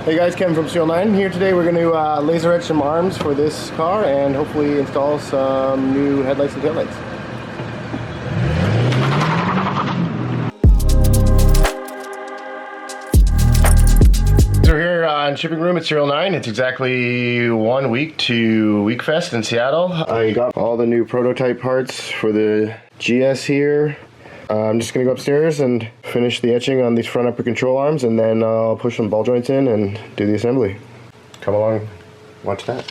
Hey guys, Kevin from SERIALNINE here today. We're going to laser etch some arms for this car and hopefully install some new headlights and taillights. So we're here in shipping room at SERIALNINE. It's exactly 1 week to Weekfest in Seattle. I got all the new prototype parts for the GS here. I'm just going to go upstairs and finish the etching on these front upper control arms, and then I'll push some ball joints in and do the assembly. Come along, watch that.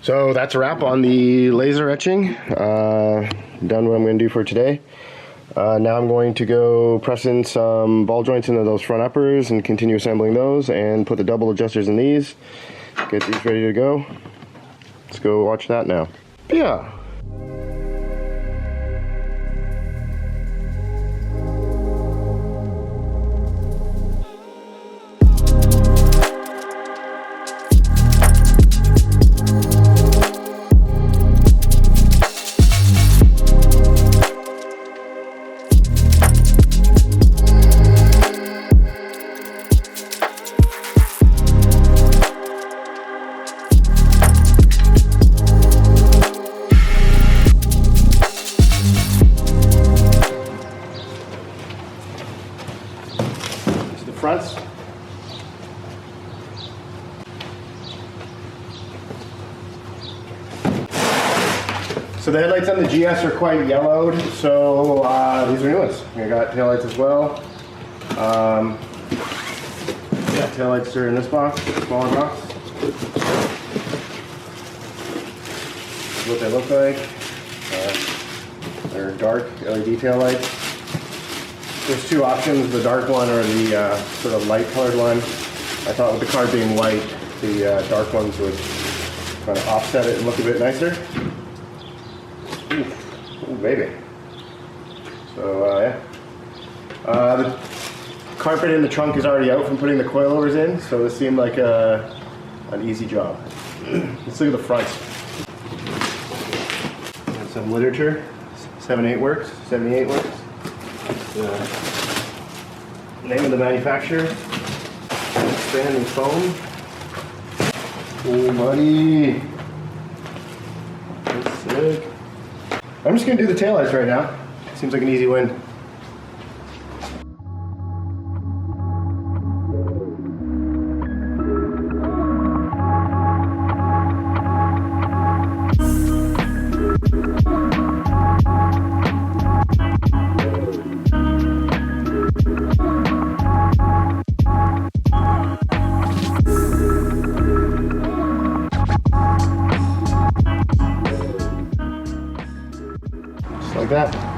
So that's a wrap on the laser etching. Done what I'm going to do for today. Now I'm going to go press in some ball joints into those front uppers and continue assembling those and put the double adjusters in these. Get these ready to go. Let's go watch that now. Yeah. Fronts. So the headlights on the GS are quite yellowed, so these are new ones. I got taillights as well. Yeah, taillights are in this box, smaller box. This is what they look like. They're dark LED taillights. There's two options, the dark one or the sort of light colored one. I thought with the car being white, the dark ones would kind of offset it and look a bit nicer. Ooh, baby. So yeah. The carpet in the trunk is already out from putting the coilovers in, so this seemed like an easy job. Let's look at the front. Got some literature. 78 works, 78 works. Name of the manufacturer, expanding foam. Oh, buddy, that's sick. I'm just gonna do the taillights right now. Seems like an easy win. Like that.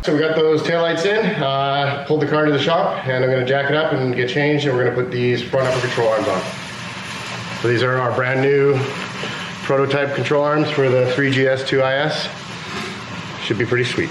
So we got those taillights in, pulled the car into the shop, and I'm going to jack it up and get changed, and we're going to put these front upper control arms on. So these are our brand new prototype control arms for the 3GS 2IS. Should be pretty sweet.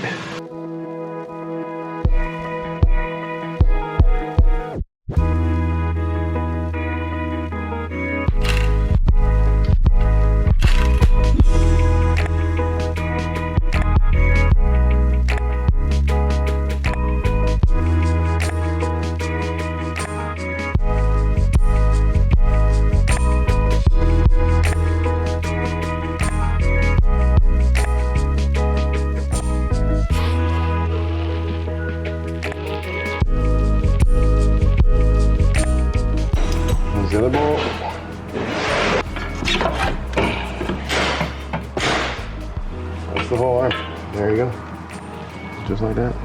the whole arm. There you go. Just like that.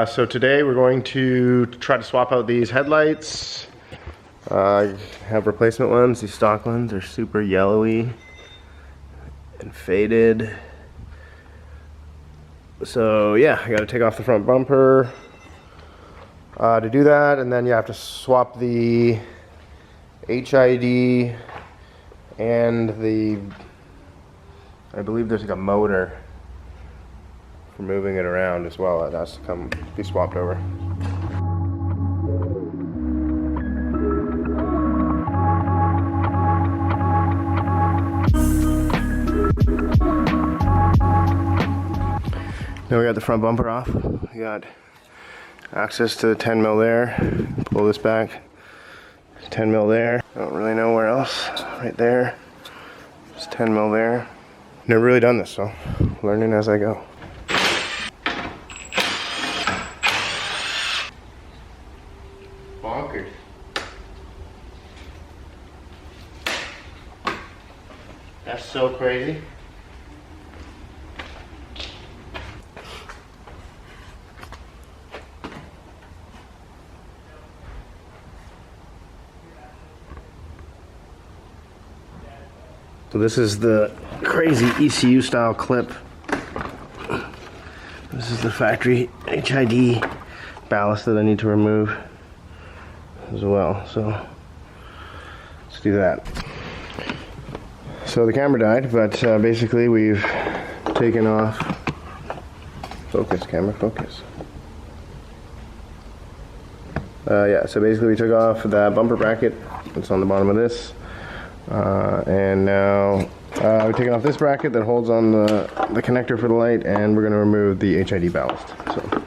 So today we're going to try to swap out these headlights. I have replacement ones. These stock ones are super yellowy and faded. So yeah, I got to take off the front bumper to do that, and then you have to swap the HID and the, I believe there's like a motor for moving it around as well. It has to be swapped over. Now we got the front bumper off. We got access to the 10 mil there. Pull this back. 10 mil there. I don't really know where else. Right there. Just 10 mil there. Never really done this, so learning as I go. Bonkers. That's so crazy. So this is the crazy ECU style clip. This is the factory HID ballast that I need to remove as well. So let's do that. So the camera died, but basically we've taken off, focus camera, focus. Yeah, so basically we took off that bumper bracket that's on the bottom of this. And now we're taking off this bracket that holds on the connector for the light, and we're going to remove the HID ballast. So.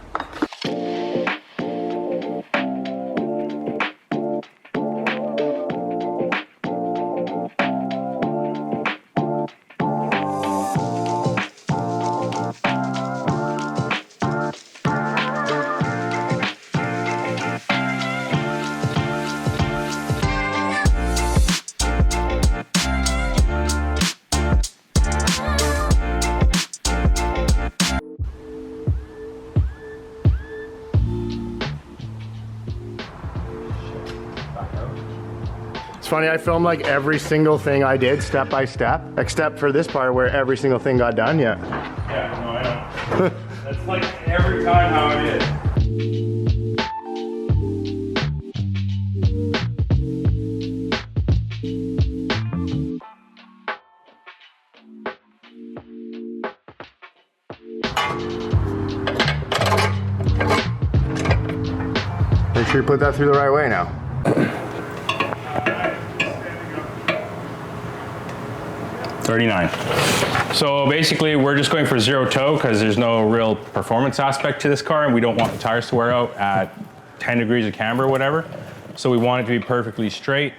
It's funny, I filmed like every single thing I did step by step, except for this part where every single thing got done yet. Yeah, no, I know. That's like every time how it is. Make sure you put that through the right way now. So basically we're just going for zero toe because there's no real performance aspect to this car, and we don't want the tires to wear out at 10 degrees of camber or whatever. So we want it to be perfectly straight.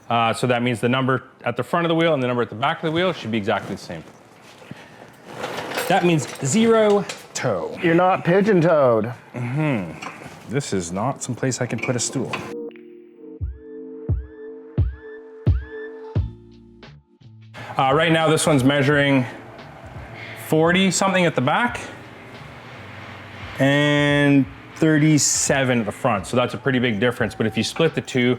So that means the number at the front of the wheel and the number at the back of the wheel should be exactly the same. That means zero toe. You're not pigeon-toed. This is not someplace I can put a stool. Right now this one's measuring 40 something at the back and 37 at the front. So that's a pretty big difference. But if you split the two,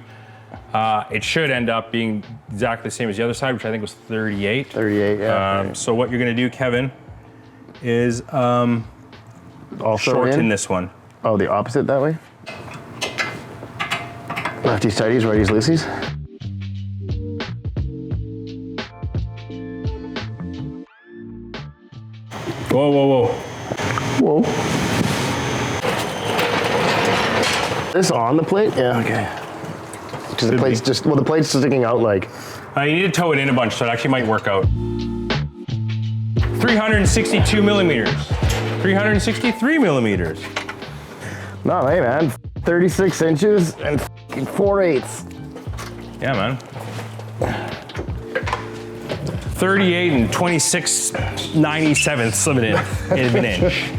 It should end up being exactly the same as the other side, which I think was 38. 38, yeah. So what you're gonna do, Kevin, is Also shorten this one. Oh, the opposite that way? Lefties, tighties, righties, loosies. Whoa, whoa, whoa. Whoa. This on the plate? Yeah, okay. Because the plate's just, well, the plate's sticking out like. You need to tow it in a bunch, so it actually might work out. 362 millimeters. 363 millimeters. No, hey man, 36 inches and 4/8. Yeah, man. 38 and 26/97ths of an inch.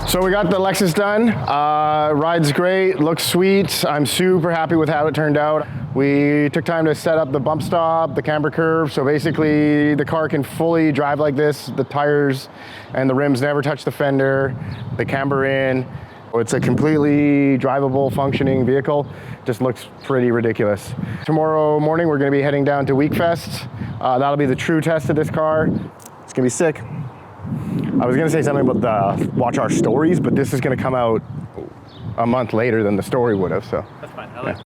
So we got the Lexus done. Rides great, looks sweet. I'm super happy with how it turned out. We took time to set up the bump stop, the camber curve, so basically the car can fully drive like this. The tires and the rims never touch the fender, the camber in. It's a completely drivable, functioning vehicle. Just looks pretty ridiculous. Tomorrow morning we're gonna be heading down to Weekfest. That'll be the true test of this car. It's gonna be sick. I was gonna say something about the watch our stories, but this is gonna come out a month later than the story would have, so. That's fine. I like